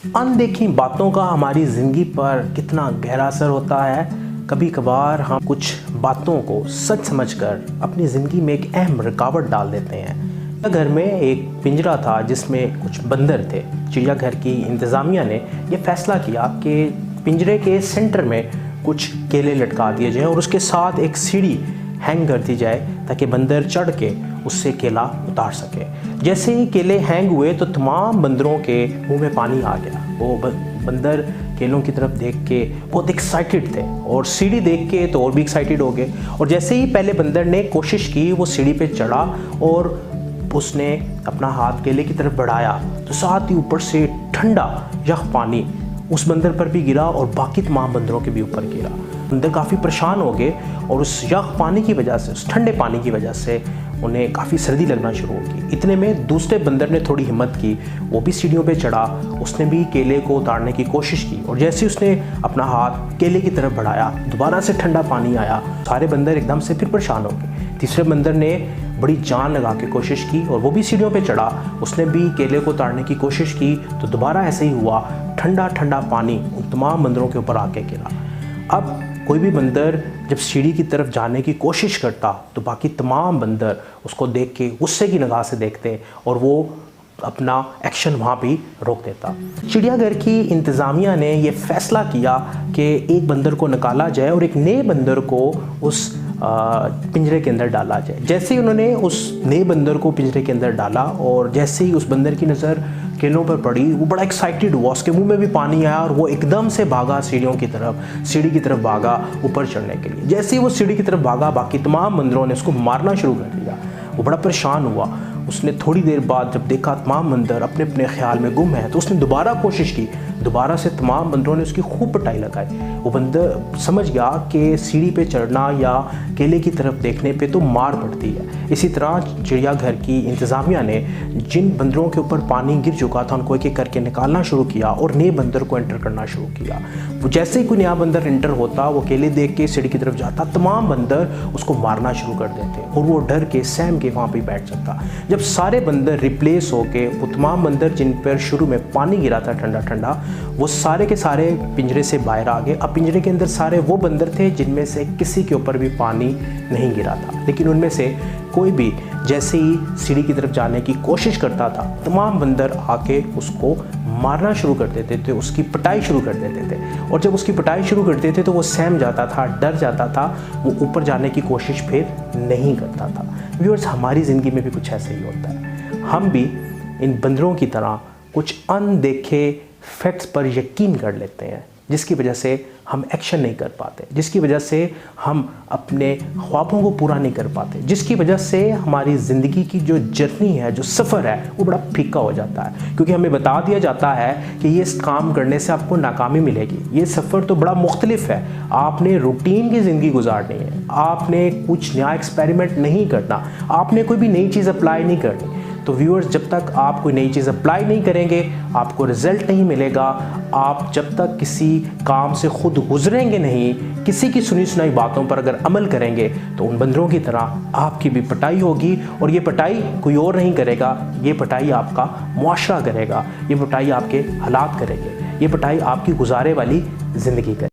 अनदेखी बातों का हमारी ज़िंदगी पर कितना गहरा असर होता है। कभी कभार हम कुछ बातों को सच समझकर अपनी ज़िंदगी में एक अहम रुकावट डाल देते हैं। घर में एक पिंजरा था जिसमें कुछ बंदर थे। चिड़ियाघर की इंतज़ामिया ने यह फैसला किया कि पिंजरे के सेंटर में कुछ केले लटका दिए जाएं और उसके साथ एक सीढ़ी हैंग कर दी जाए ताकि बंदर चढ़ के उससे केला उतार सके। जैसे ही केले हैंग हुए तो तमाम बंदरों के मुंह में पानी आ गया। वो बंदर केलों की तरफ देख के बहुत एक्साइटेड थे और सीढ़ी देख के तो और भी एक्साइटेड हो गए। और जैसे ही पहले बंदर ने कोशिश की, वो सीढ़ी पे चढ़ा और उसने अपना हाथ केले की तरफ बढ़ाया तो साथ ही ऊपर से ठंडा यख पानी उस बंदर पर भी गिरा और बाकी तमाम बंदरों के भी ऊपर गिरा। बंदर काफ़ी परेशान हो गए और उस यख पानी की वजह से, उस ठंडे पानी की वजह से उन्हें काफ़ी सर्दी लगना शुरू हो गई। इतने में दूसरे बंदर ने थोड़ी हिम्मत की, वो भी सीढ़ियों पे चढ़ा, उसने भी केले को उतारने की कोशिश की और जैसे उसने अपना हाथ केले की तरफ बढ़ाया दोबारा से ठंडा पानी आया। सारे बंदर एकदम से फिर परेशान हो गए। तीसरे बंदर ने बड़ी जान लगा के कोशिश की और वो भी सीढ़ियों पे चढ़ा, उसने भी केले को उतारने की कोशिश की तो दोबारा ऐसे ही हुआ। ठंडा ठंडा पानी उन तमाम बंदरों के ऊपर आके गिरा। अब कोई भी बंदर जब सीढ़ी की तरफ जाने की कोशिश करता तो बाकी तमाम बंदर उसको देख के गुस्से की निगाह से देखते और वो अपना एक्शन वहाँ भी रोक देता। चिड़ियाघर की इंतज़ामिया ने यह फैसला किया कि एक बंदर को निकाला जाए और एक नए बंदर को उस पिंजरे के अंदर डाला जाए। जैसे ही उन्होंने उस नए बंदर को पिंजरे के अंदर डाला और जैसे ही उस बंदर की नज़र केलों पर पड़ी, वो बड़ा एक्साइटेड हुआ, उसके मुंह में भी पानी आया और वो एकदम से भागा सीढ़ी की तरफ भागा ऊपर चढ़ने के लिए। जैसे ही वो सीढ़ी की तरफ भागा, बाकी तमाम बंदरों ने उसको मारना शुरू कर दिया। वो बड़ा परेशान हुआ। उसने थोड़ी देर बाद जब देखा तमाम बंदर अपने अपने ख्याल में गुम हैं तो उसने दोबारा कोशिश की। दोबारा से तमाम बंदरों ने उसकी खूब पिटाई लगाई। वो बंदर समझ गया कि सीढ़ी पे चढ़ना या केले की तरफ देखने पे तो मार पड़ती है। इसी तरह चिड़ियाघर की इंतज़ामिया ने जिन बंदरों के ऊपर पानी गिर चुका था उनको एक एक करके निकालना शुरू किया और नए बंदर को एंटर करना शुरू किया। वो जैसे ही कोई नया बंदर एंटर होता, वो केले देख के सीढ़ी की तरफ जाता, तमाम बंदर उसको मारना शुरू कर देते और वो डर के सहम के वहाँ पर बैठ जाता। जब सारे बंदर रिप्लेस होके वो तमाम बंदर जिन पर शुरू में पानी गिरा था ठंडा ठंडा, वो सारे के सारे पिंजरे से बाहर आ गए। अब पिंजरे के अंदर सारे वो बंदर थे जिनमें से किसी के ऊपर भी पानी नहीं गिरा था, लेकिन उनमें से कोई भी जैसे ही सीढ़ी की तरफ जाने की कोशिश करता था, तमाम बंदर आके उसको मारना शुरू कर देते थे, उसकी पिटाई शुरू कर देते थे। और जब उसकी पिटाई शुरू करते थे तो वो सहम जाता था, डर जाता था, वो ऊपर जाने की कोशिश फिर नहीं करता था। व्यूअर्स, हमारी ज़िंदगी में भी कुछ ऐसे ही होता है। हम भी इन बंदरों की तरह कुछ अनदेखे फैक्ट्स पर यकीन कर लेते हैं, जिसकी वजह से हम एक्शन नहीं कर पाते, जिसकी वजह से हम अपने ख्वाबों को पूरा नहीं कर पाते, जिसकी वजह से हमारी ज़िंदगी की जो जर्नी है, जो सफ़र है, वो बड़ा फीका हो जाता है। क्योंकि हमें बता दिया जाता है कि ये काम करने से आपको नाकामी मिलेगी। ये सफ़र तो बड़ा मुख्तलिफ है। आपने रूटीन की ज़िंदगी गुजारनी है, आपने कुछ नया एक्सपेरिमेंट नहीं करना, आपने कोई भी नई चीज़ अप्लाई नहीं करनी। तो व्यूअर्स, जब तक आप कोई नई चीज़ अप्लाई नहीं करेंगे आपको रिज़ल्ट नहीं मिलेगा। आप जब तक किसी काम से खुद गुजरेंगे नहीं, किसी की सुनी सुनाई बातों पर अगर अमल करेंगे तो उन बंदरों की तरह आपकी भी पिटाई होगी। और ये पिटाई कोई और नहीं करेगा, ये पिटाई आपका मुआशरा करेगा, ये पिटाई आपके हालात करेंगे, ये पिटाई आपकी गुजारे वाली ज़िंदगी करेगी।